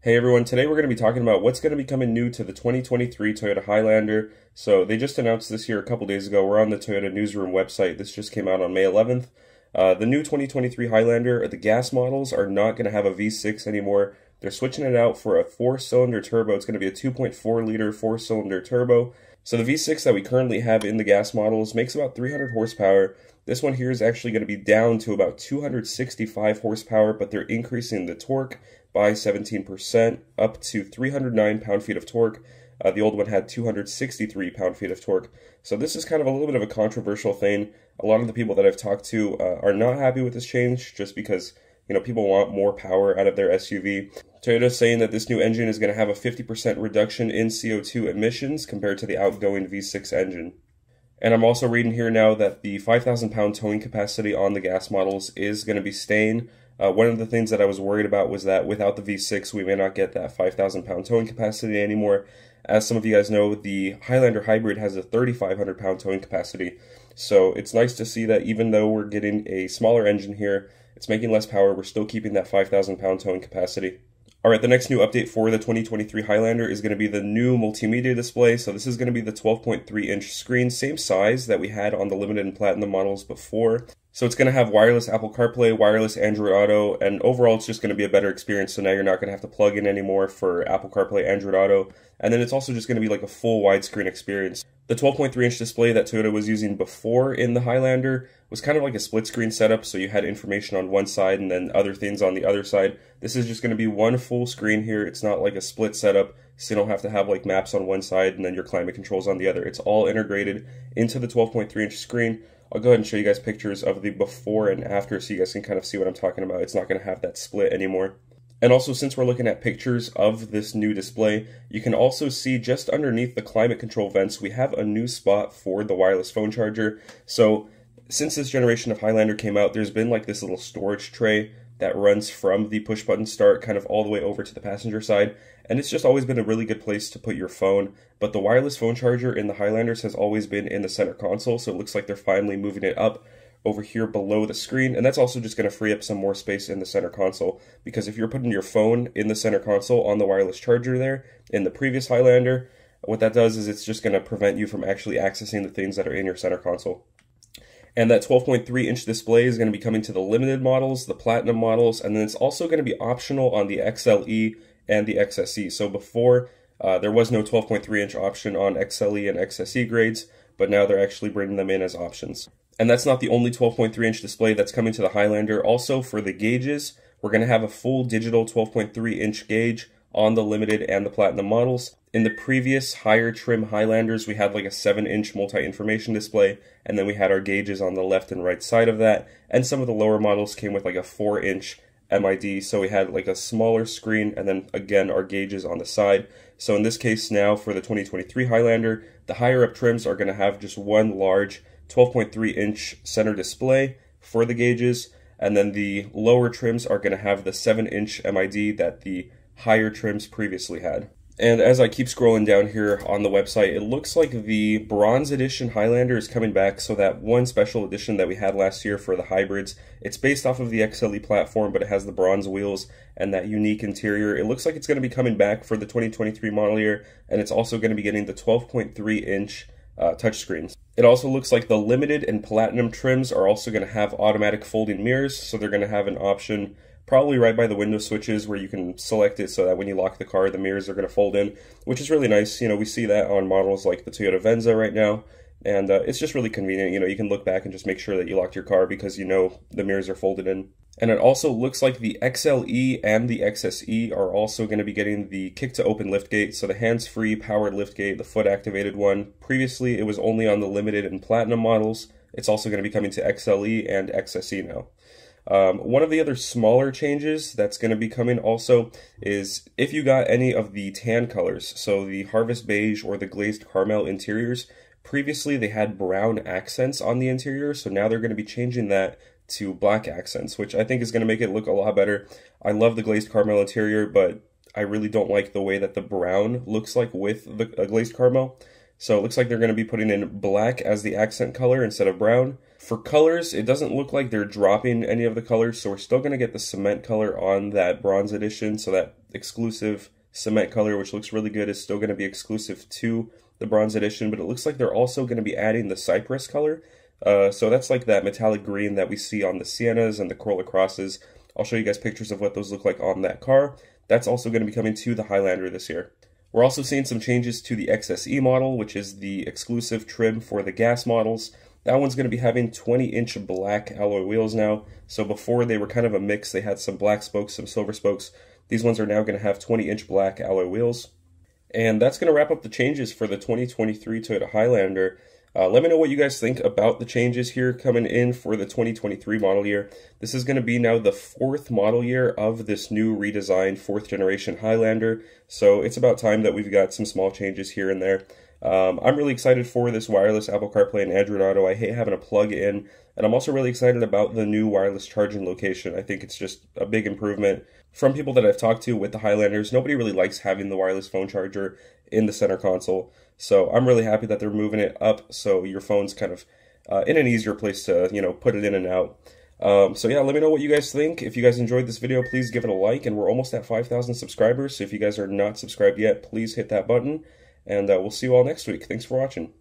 Hey everyone, today we're going to be talking about what's going to be coming new to the 2023 Toyota Highlander. So they just announced this here a couple days ago. We're on the Toyota Newsroom website. This just came out on May 11th. The new 2023 Highlander, the gas models are not going to have a V6 anymore. They're switching it out for a 4-cylinder turbo. It's going to be a 2.4 liter 4-cylinder turbo. So the V6 that we currently have in the gas models makes about 300 horsepower. This one here is actually going to be down to about 265 horsepower, but they're increasing the torque by 17% up to 309 pound-feet of torque. The old one had 263 pound-feet of torque. So this is kind of a little bit of a controversial thing. A lot of the people that I've talked to are not happy with this change just because, you know, people want more power out of their SUV. Toyota's saying that this new engine is going to have a 50% reduction in CO2 emissions compared to the outgoing V6 engine. And I'm also reading here now that the 5,000 pound towing capacity on the gas models is going to be staying. One of the things that I was worried about was that without the V6, we may not get that 5,000 pound towing capacity anymore. As some of you guys know, the Highlander Hybrid has a 3,500 pound towing capacity. So it's nice to see that even though we're getting a smaller engine here, it's making less power, we're still keeping that 5,000 pound towing capacity. Alright, the next new update for the 2023 Highlander is going to be the new multimedia display. So this is going to be the 12.3 inch screen, same size that we had on the Limited and Platinum models before. So it's going to have wireless Apple CarPlay, wireless Android Auto, and overall it's just going to be a better experience. So now you're not going to have to plug in anymore for Apple CarPlay, Android Auto, and then it's also just going to be like a full widescreen experience. The 12.3 inch display that Toyota was using before in the Highlander was kind of like a split screen setup, so you had information on one side and then other things on the other side. This is just going to be one full screen here. It's not like a split setup, so you don't have to have like maps on one side and then your climate controls on the other. It's all integrated into the 12.3 inch screen. I'll go ahead and show you guys pictures of the before and after so you guys can kind of see what I'm talking about. It's not going to have that split anymore. And also, since we're looking at pictures of this new display, you can also see just underneath the climate control vents, we have a new spot for the wireless phone charger. So since this generation of Highlander came out, there's been like this little storage tray that runs from the push button start kind of all the way over to the passenger side. And it's just always been a really good place to put your phone. But the wireless phone charger in the Highlanders has always been in the center console, so it looks like they're finally moving it up over here below the screen, and that's also just going to free up some more space in the center console, because if you're putting your phone in the center console on the wireless charger there in the previous Highlander, what that does is it's just going to prevent you from actually accessing the things that are in your center console. And that 12.3 inch display is going to be coming to the Limited models, the Platinum models, and then it's also going to be optional on the XLE and the XSE. So before, there was no 12.3 inch option on XLE and XSE grades, but now they're actually bringing them in as options. And that's not the only 12.3 inch display that's coming to the Highlander. Also, for the gauges, we're going to have a full digital 12.3 inch gauge on the Limited and the Platinum models. In the previous higher trim Highlanders, we had like a 7-inch multi-information display, and then we had our gauges on the left and right side of that, and some of the lower models came with like a 4-inch MID, so we had like a smaller screen, and then again our gauges on the side. So in this case now, for the 2023 Highlander, the higher up trims are going to have just one large 12.3 inch center display for the gauges, and then the lower trims are going to have the 7-inch MID that the higher trims previously had. And as I keep scrolling down here on the website, it looks like the Bronze Edition Highlander is coming back. So that one special edition that we had last year for the hybrids, it's based off of the XLE platform, but it has the bronze wheels and that unique interior. It looks like it's going to be coming back for the 2023 model year, and it's also going to be getting the 12.3 inch touchscreens. It also looks like the Limited and Platinum trims are also going to have automatic folding mirrors, so they're going to have an option probably right by the window switches where you can select it so that when you lock the car, the mirrors are going to fold in, which is really nice. You know, we see that on models like the Toyota Venza right now, and it's just really convenient. You know, you can look back and just make sure that you locked your car because you know the mirrors are folded in. And it also looks like the XLE and the XSE are also going to be getting the kick-to-open liftgate, so the hands-free powered liftgate, the foot-activated one. Previously, it was only on the Limited and Platinum models. It's also going to be coming to XLE and XSE now. One of the other smaller changes that's going to be coming also is if you got any of the tan colors, so the Harvest Beige or the Glazed Caramel interiors, previously they had brown accents on the interior, so now they're going to be changing that to black accents, which I think is going to make it look a lot better. I love the Glazed Caramel interior, but I really don't like the way that the brown looks like with the glazed caramel. So it looks like they're going to be putting in black as the accent color instead of brown. For colors, it doesn't look like they're dropping any of the colors, so we're still going to get the cement color on that bronze edition. So that exclusive cement color, which looks really good, is still going to be exclusive to the bronze edition, but it looks like they're also going to be adding the cypress color. So that's like that metallic green that we see on the Siennas and the Corolla Crosses. I'll show you guys pictures of what those look like on that car. That's also going to be coming to the Highlander this year. We're also seeing some changes to the XSE model, which is the exclusive trim for the gas models. That one's going to be having 20-inch black alloy wheels now. So before they were kind of a mix. They had some black spokes, some silver spokes. These ones are now going to have 20-inch black alloy wheels. And that's going to wrap up the changes for the 2023 Toyota Highlander. Let me know what you guys think about the changes here coming in for the 2023 model year. This is going to be now the 4th model year of this new redesigned 4th generation Highlander. So it's about time that we've got some small changes here and there. I'm really excited for this wireless Apple CarPlay and Android Auto. I hate having to plug in. And I'm also really excited about the new wireless charging location. I think it's just a big improvement. From people that I've talked to with the Highlanders, nobody really likes having the wireless phone charger in the center console. So I'm really happy that they're moving it up so your phone's kind of in an easier place to, put it in and out. So yeah, let me know what you guys think. If you guys enjoyed this video, please give it a like. And we're almost at 5,000 subscribers. So if you guys are not subscribed yet, please hit that button. And we'll see you all next week. Thanks for watching.